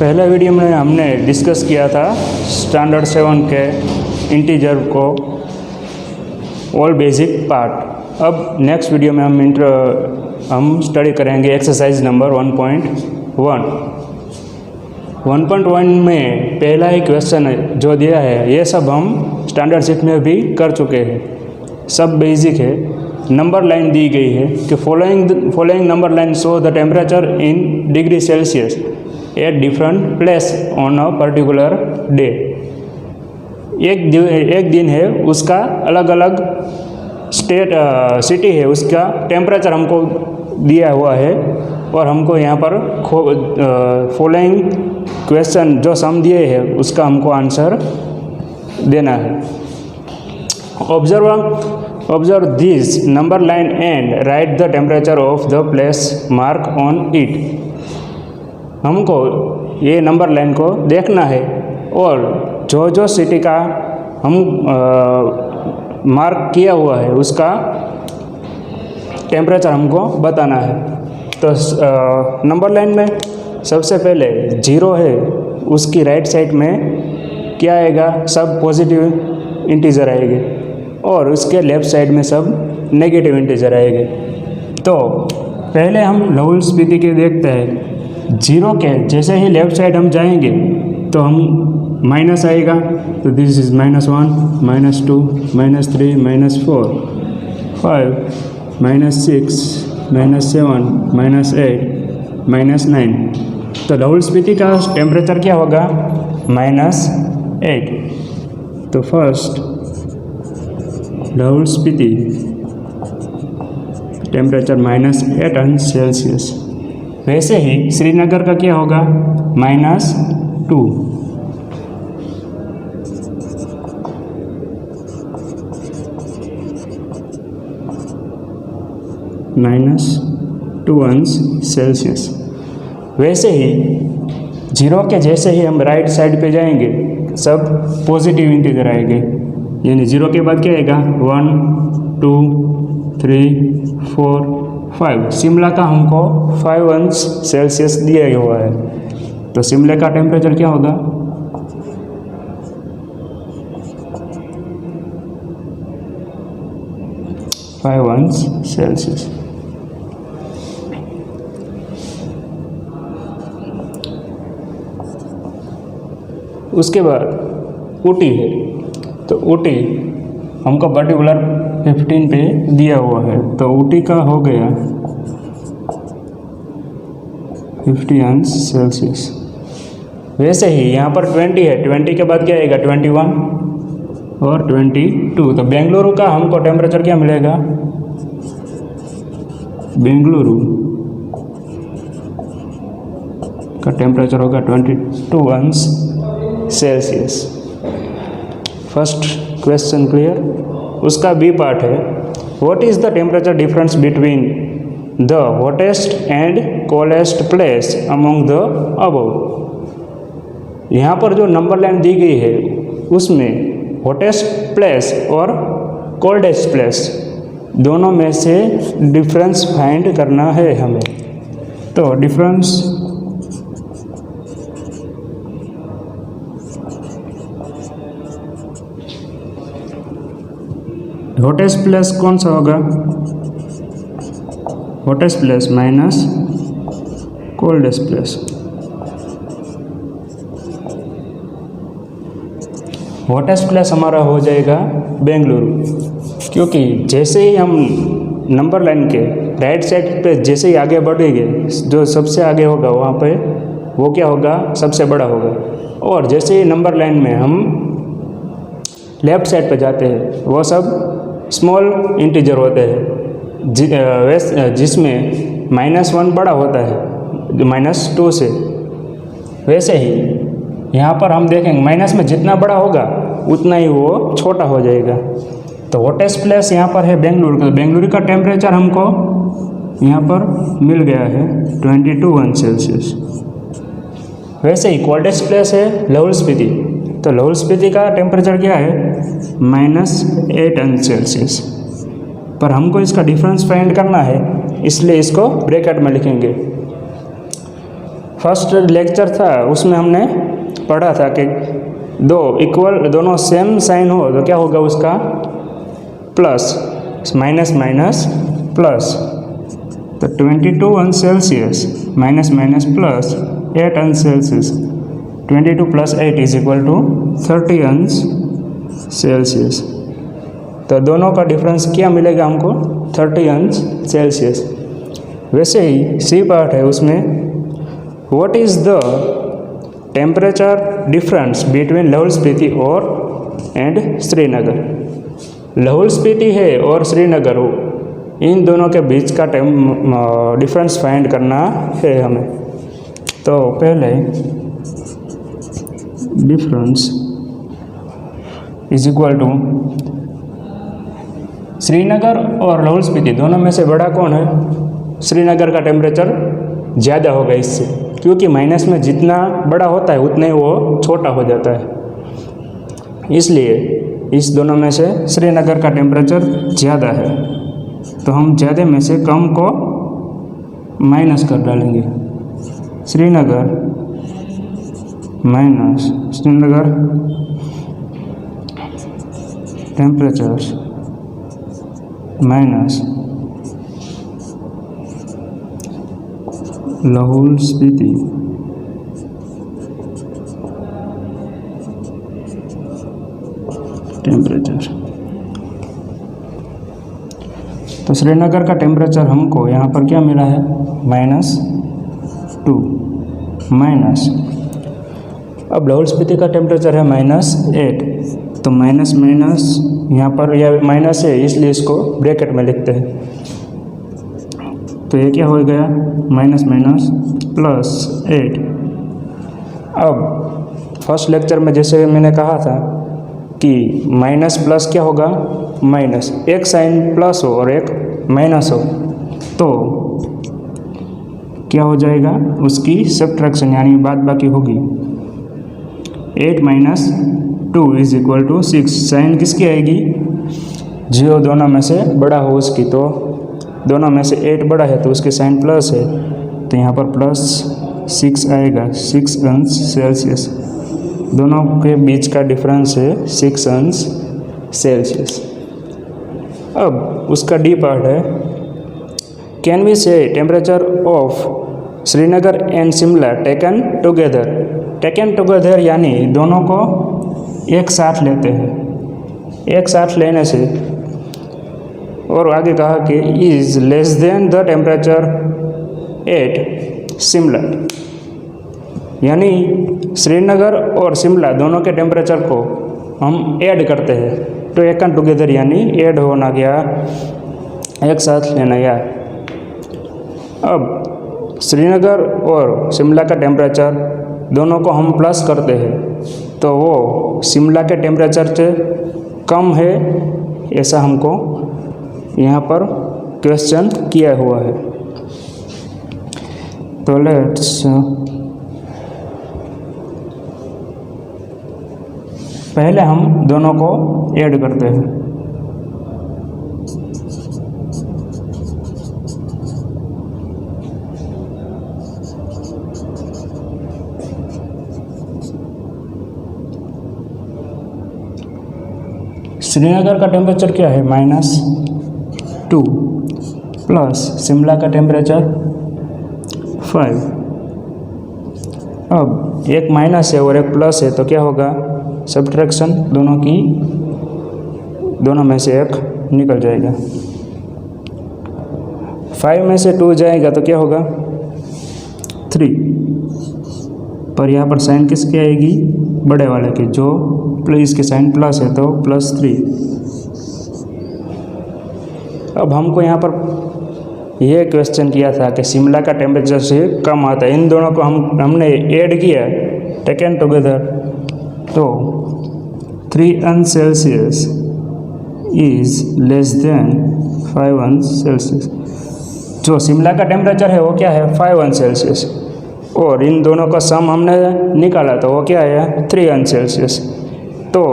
पहले वीडियो में हमने डिस्कस किया था स्टैंडर्ड 7 के इंटीजर को ऑल बेसिक पार्ट। अब नेक्स्ट वीडियो में हम स्टडी करेंगे एक्सरसाइज नंबर 1.1। 1.1 में पहला ही क्वेश्चन जो दिया है ये सब हम स्टैंडर्ड 6 में भी कर चुके हैं, सब बेसिक है। नंबर लाइन दी गई है कि following number line show the temperature in degree Celsius at different place on a particular day. एक दिन है, उसका अलग अलग सिटी है, उसका टेम्परेचर हमको दिया हुआ है और हमको यहाँ पर फॉलोइंग क्वेश्चन जो सम दिए हैं उसका हमको आंसर देना है। Observe this number line and right the temperature of the place mark on it. हमको ये नंबर लाइन को देखना है और जो सिटी का हम मार्क किया हुआ है उसका टेम्परेचर हमको बताना है। तो नंबर लाइन में सबसे पहले 0 है, उसकी राइट साइड में क्या आएगा, सब पॉजिटिव इंटीजर आएंगे और उसके लेफ़्ट साइड में सब नेगेटिव इंटीजर आएंगे। तो पहले हम लहुल स्फीति के देखते हैं। 0 के जैसे ही लेफ़्ट साइड हम जाएंगे तो हम माइनस आएगा, तो दिस इज़ -1, -2, -3, -4, 5, -6, -7, -8, -9। तो लहुल स्फीति का टेम्परेचर क्या होगा, -8। तो फर्स्ट लहुल स्फीति टेम्परेचर -8 अंश सेल्सियस। वैसे ही श्रीनगर का क्या होगा, -2। -2 अंश सेल्सियस। वैसे ही 0 के जैसे ही हम राइट साइड पे जाएंगे सब पॉजिटिव इंटीजर आएंगे, यानी 0 के बाद क्या आएगा, 1, 2, 3, 4, 5। शिमला का हमको 5 अंश सेल्सियस दिया हुआ है, तो शिमला का टेम्परेचर क्या होगा, फाइव अंश सेल्सियस। उसके बाद ऊटी है, तो ऊटी हमको पर्टिकुलर 15 पे दिया हुआ है, तो ऊटी का हो गया 50 अंश सेल्सियस। वैसे ही यहाँ पर 20 है, 20 के बाद क्या आएगा, 21 और 22। तो बेंगलुरु का हमको टेम्परेचर क्या मिलेगा, बेंगलुरु का टेम्परेचर होगा 22 अंश सेल्सियस। First question clear. उसका बी पार्ट है, what is the temperature difference between the hottest and coldest place among the above. यहाँ पर जो नंबर लाइन दी गई है उसमें हॉटेस्ट प्लेस और कोल्डेस्ट प्लेस दोनों में से डिफरेंस फाइंड करना है हमें। तो डिफरेंस हॉटेस्ट प्लेस कौन सा होगा, hottest place minus coldest place. Hottest place हमारा हो जाएगा बेंगलुरु, क्योंकि जैसे ही हम नंबर लाइन के राइट साइड पे जैसे ही आगे बढ़ेंगे, जो सबसे आगे होगा वहाँ पे वो क्या होगा, सबसे बड़ा होगा। और जैसे ही नंबर लाइन में हम लेफ़्ट साइड पे जाते हैं वो सब स्मॉल इंटीजर होते हैं, जिसमें -1 बड़ा होता है -2 से। वैसे ही यहाँ पर हम देखेंगे माइनस में जितना बड़ा होगा उतना ही वो छोटा हो जाएगा। तो हॉटेस्ट प्लेस यहाँ पर है बेंगलुरु का। बेंगलुरु का टेम्परेचर हमको यहाँ पर मिल गया है 22 अंश सेल्सियस। वैसे ही कोल्डेस्ट प्लेस है लहुल स्फीति। तो लहुल स्फीति का टेम्परेचर क्या है, -8 अंश सेल्सियस। पर हमको इसका डिफरेंस फाइंड करना है, इसलिए इसको ब्रैकेट में लिखेंगे। फर्स्ट लेक्चर था उसमें हमने पढ़ा था कि दोनों सेम साइन हो तो क्या होगा उसका प्लस, माइनस माइनस प्लस। तो 22 अंश सेल्सियस माइनस माइनस प्लस 8 अंश Celsius, 22 plus 8 is equal to 30 अंश सेल्सियस। तो दोनों का डिफरेंस क्या मिलेगा हमको, 30 अंश सेल्सियस। वैसे ही सी पार्ट है, उसमें what is the temperature difference between Lahaul Spiti और एंड श्रीनगर। लाहौल स्पीति है और श्रीनगर हो, इन दोनों के बीच का डिफरेंस फाइंड करना है हमें। तो पहले difference is equal to Srinagar और लाहौल स्पीति दोनों में से बड़ा कौन है, श्रीनगर का टेम्परेचर ज़्यादा होगा इससे, क्योंकि माइनस में जितना बड़ा होता है उतना ही वो छोटा हो जाता है, इसलिए इस दोनों में से श्रीनगर का टेम्परेचर ज़्यादा है। तो हम ज़्यादा में से कम को माइनस कर डालेंगे, Srinagar minus Srinagar temperature minus Lahaul Spiti temperature. तो श्रीनगर का टेम्परेचर हमको यहाँ पर क्या मिला है, -2 माइनस, अब लाहौल स्पीति का टेम्परेचर है -8, तो माइनस माइनस यहाँ पर यह माइनस है इसलिए इसको ब्रैकेट में लिखते हैं। तो ये क्या हो गया, माइनस माइनस +8। अब फर्स्ट लेक्चर में जैसे मैंने कहा था कि माइनस प्लस क्या होगा, माइनस, एक साइन प्लस हो और एक माइनस हो तो क्या हो जाएगा, उसकी सब्ट्रैक्शन यानी बात बाकी होगी। 8 minus 2 is equal to 6, sign किसकी आएगी, जो दोनों में से बड़ा हो उसकी। तो दोनों में से 8 बड़ा है तो उसकी साइन प्लस है, तो यहाँ पर +6 आएगा, 6 अंश सेल्सियस। दोनों के बीच का डिफरेंस है 6 अंश सेल्सियस। अब उसका डी पार्ट है, कैन वी से temperature of Srinagar and Shimla taken together. Taken together यानी दोनों को एक साथ लेते हैं, एक साथ लेने से, और आगे कहा कि is less than the temperature at Shimla, यानी श्रीनगर और शिमला दोनों के टेम्परेचर को हम ऐड करते हैं, तो टेकन टुगेदर यानी ऐड होना गया, एक साथ लेना गया। अब श्रीनगर और शिमला का टेम्परेचर दोनों को हम प्लस करते हैं तो वो शिमला के टेम्परेचर से कम है, ऐसा हमको यहाँ पर क्वेश्चन किया हुआ है। तो लेट्स पहले हम दोनों को ऐड करते हैं। श्रीनगर का टेम्परेचर क्या है, -2 प्लस शिमला का टेम्परेचर 5। अब एक माइनस है और एक प्लस है तो क्या होगा, सब्ट्रैक्शन दोनों की, दोनों में से एक निकल जाएगा। 5 में से 2 जाएगा तो क्या होगा, 3, पर यहाँ पर साइन किसकी आएगी, बड़े वाले की, जो प्लस के साइन प्लस है तो +3। अब हमको यहाँ पर यह क्वेश्चन किया था कि शिमला का टेम्परेचर से कम आता है, इन दोनों को हमने ऐड किया, टेकन टुगेदर, तो 3 अंश सेल्सियस इज लेस देन 5 अंश सेल्सियस। जो शिमला का टेम्परेचर है वो क्या है, 5 अंश सेल्सियस, और इन दोनों का सम हमने निकाला तो वो क्या है, 3 अंश सेल्सियस। तो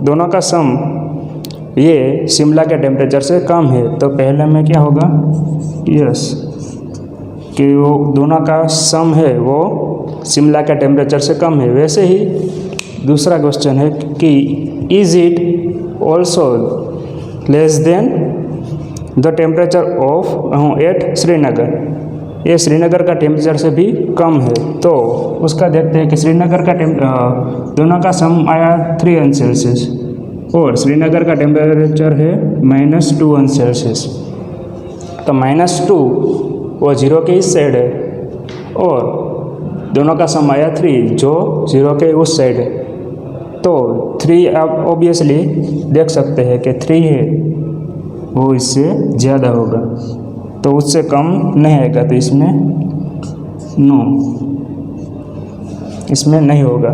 दोनों का सम ये शिमला के टेम्परेचर से कम है, तो पहले में क्या होगा, यस कि वो दोनों का सम है वो शिमला के टेम्परेचर से कम है। वैसे ही दूसरा क्वेश्चन है कि is it also less than the temperature of at Srinagar, ये श्रीनगर का टेम्परेचर से भी कम है। तो उसका देखते हैं कि श्रीनगर का दोनों का सम आया 3 सेल्सियस और श्रीनगर का टेम्परेचर है -2 सेल्सियस। तो -2 वो 0 के इस साइड है और दोनों का सम आया 3 जो 0 के उस साइड है। तो 3 आप ऑब्वियसली देख सकते हैं कि 3 है वो इससे ज़्यादा होगा, तो उससे कम नहीं आएगा, तो इसमें नो, इसमें नहीं होगा।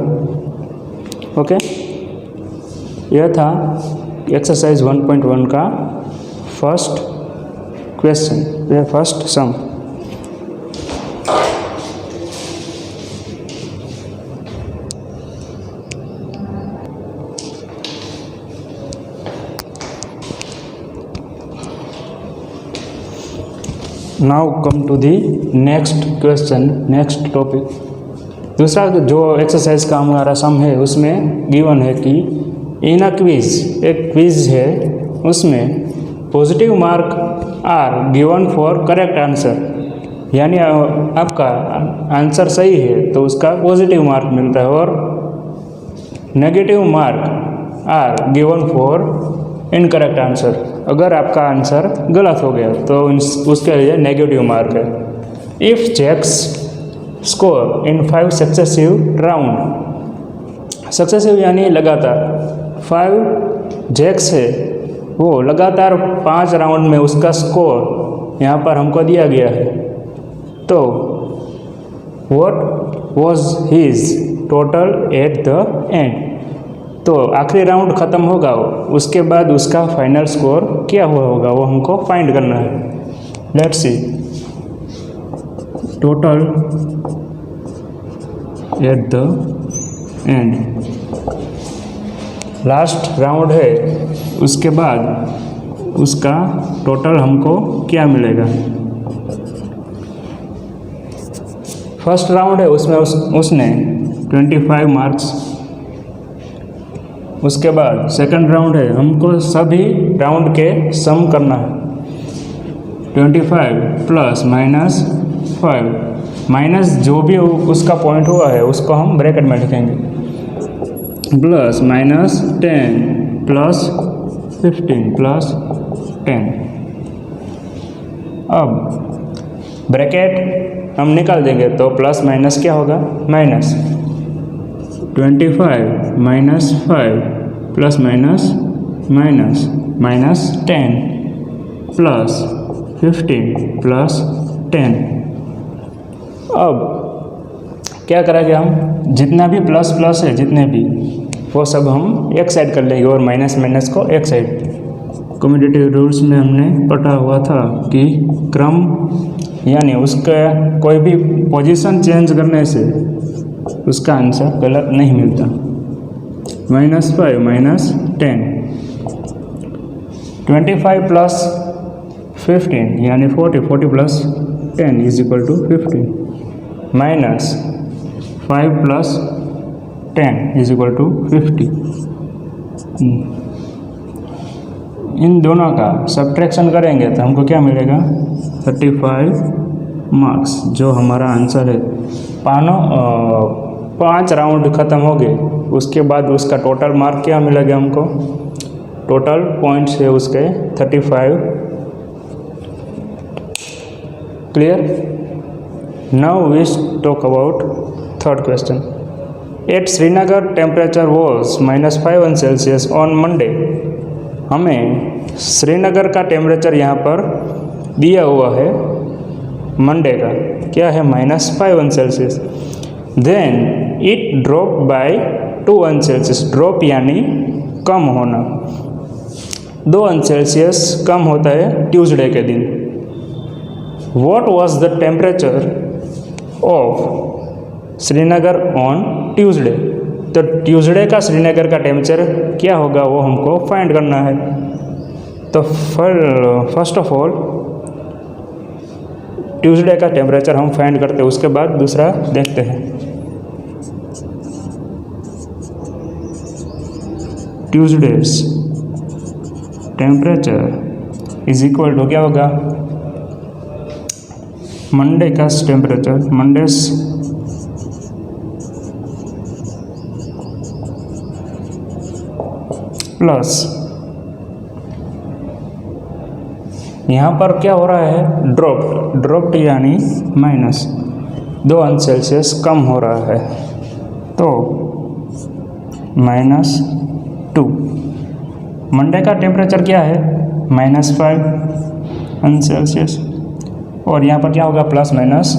ओके, यह था एक्सरसाइज 1.1 का फर्स्ट क्वेश्चन, यह first sum. Now come to the next question, next topic. दूसरा जो एक्सरसाइज का हमारा सम है उसमें गिवन है कि इन अ क्विज, एक क्विज है उसमें positive mark are given for correct answer, यानी आपका आंसर सही है तो उसका पॉजिटिव मार्क मिलता है और negative mark are given for incorrect answer, अगर आपका आंसर गलत हो गया तो उसके लिए नेगेटिव मार्क है। If Jack's score in 5 successive round, successive यानी लगातार, 5 जैक्स है वो लगातार 5 राउंड में उसका स्कोर यहाँ पर हमको दिया गया है, तो what was his total at the end, तो आखिरी राउंड ख़त्म होगा उसके बाद उसका फाइनल स्कोर क्या हुआ होगा वो हमको फाइंड करना है। Let's see, total at the end, last round है उसके बाद उसका टोटल हमको क्या मिलेगा। फर्स्ट राउंड है उसमें उसने 25 मार्क्स, उसके बाद सेकंड राउंड है हमको सभी राउंड के सम करना है, 25 प्लस -5, माइनस जो भी उसका पॉइंट हुआ है उसको हम ब्रैकेट में लिखेंगे, प्लस -10 प्लस 15 प्लस 10। अब ब्रैकेट हम निकाल देंगे तो प्लस माइनस क्या होगा, minus 25 -5 plus minus -10 plus 15 plus 10। अब क्या करेंगे हम, जितना भी प्लस प्लस है जितने भी वो सब हम एक साइड कर लेंगे और माइनस माइनस को एक साइड। कम्यूटेटिव रूल्स में हमने पढ़ा हुआ था कि क्रम यानी उसका कोई भी पोजीशन चेंज करने से उसका आंसर गलत नहीं मिलता। -5 -10, 25 प्लस 15 यानी 40 plus 10 is equal to 15, -5 plus 10 is equal to 50। इन दोनों का सब्ट्रैक्शन करेंगे तो हमको क्या मिलेगा, 35 मार्क्स, जो हमारा आंसर है। 5 राउंड ख़त्म हो गए उसके बाद उसका टोटल मार्क क्या मिलेगा हमको, टोटल पॉइंट्स है उसके 35। Clear. Now we talk about third question. At Srinagar temperature was -5 Celsius on Monday. हमें श्रीनगर का टेम्परेचर यहाँ पर दिया हुआ है मंडे का, क्या है, -5 Celsius. Then it drop by 2 Celsius, drop यानी कम होना, 2 सेल्सियस कम होता है ट्यूसडे के दिन। What was the temperature of Srinagar on Tuesday, तो ट्यूसडे का श्रीनगर का टेम्परेचर क्या होगा वो हमको फाइंड करना है। तो फर्स्ट ऑफ ऑल ट्यूसडे का टेम्परेचर हम फाइंड करते हैं, उसके बाद दूसरा देखते हैं। Tuesday's temperature is equal to क्या होगा, मंडे का टेम्परेचर, मंडेस प्लस यहाँ पर क्या हो रहा है, ड्रॉप्ड यानी माइनस 2 अंश सेल्सियस कम हो रहा है, तो -2। मंडे का टेम्परेचर क्या है, -5 अंश सेल्सियस, और यहाँ पर क्या होगा, प्लस माइनस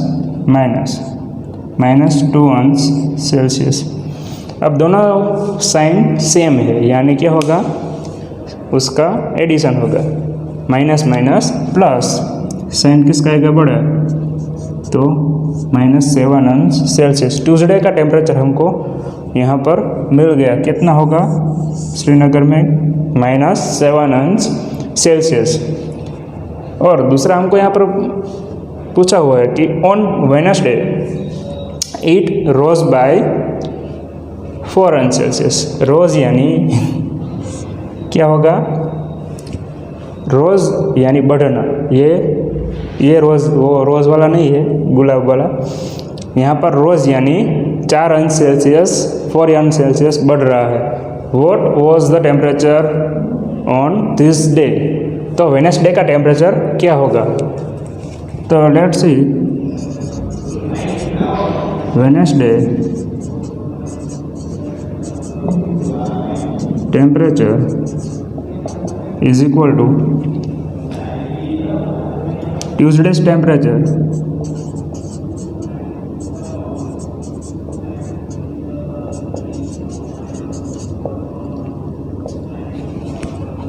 -2 अंश सेल्सियस। अब दोनों साइन सेम है, यानी क्या होगा, उसका एडिशन होगा, माइनस माइनस प्लस, साइन किसका आएगा, बड़ा, तो -7 अंश सेल्सियस। ट्यूसडे का टेम्परेचर हमको यहाँ पर मिल गया, कितना होगा श्रीनगर में, -7 अंश सेल्सियस। और दूसरा हमको यहाँ पर पूछा हुआ है कि on Wednesday it rose by 4 अंश सेल्सियस। रोज यानी क्या होगा, रोज़ यानी बढ़ना, ये रोज़ वो रोज़ वाला नहीं है, गुलाब वाला। यहाँ पर रोज़ यानी 4 अंश सेल्सियस 4 अंश सेल्सियस बढ़ रहा है। What was the temperature on this day, तो वेडनेसडे का टेम्परेचर क्या होगा, तो let's see, Wednesday temperature is equal to Tuesday's temperature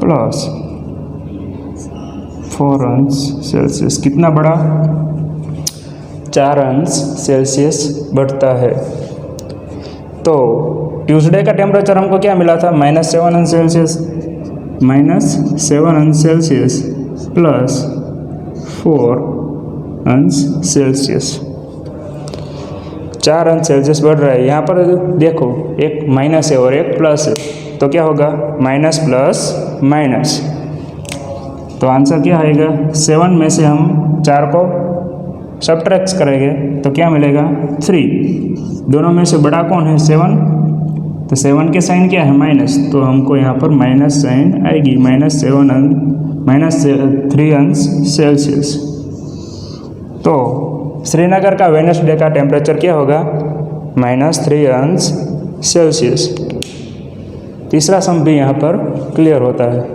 plus 4 अंश सेल्सियस, कितना बढ़ा, 4 अंश सेल्सियस बढ़ता है। तो ट्यूसडे का टेम्परेचर हमको क्या मिला था, -7 अंश सेल्सियस, -7 अंश सेल्सियस प्लस 4 अंश सेल्सियस, 4 अंश सेल्सियस बढ़ रहा है। यहाँ पर देखो एक माइनस है और एक प्लस है, तो क्या होगा, माइनस प्लस माइनस, तो आंसर क्या आएगा, 7 में से हम 4 को सबट्रैक्ट करेंगे तो क्या मिलेगा, 3। दोनों में से बड़ा कौन है, 7, तो 7 के साइन क्या है, माइनस, तो हमको यहाँ पर माइनस साइन आएगी, -3 अंश सेल्सियस। तो श्रीनगर का वेडनेसडे का टेम्परेचर क्या होगा, -3 अंश सेल्सियस। तीसरा सम भी यहाँ पर क्लियर होता है।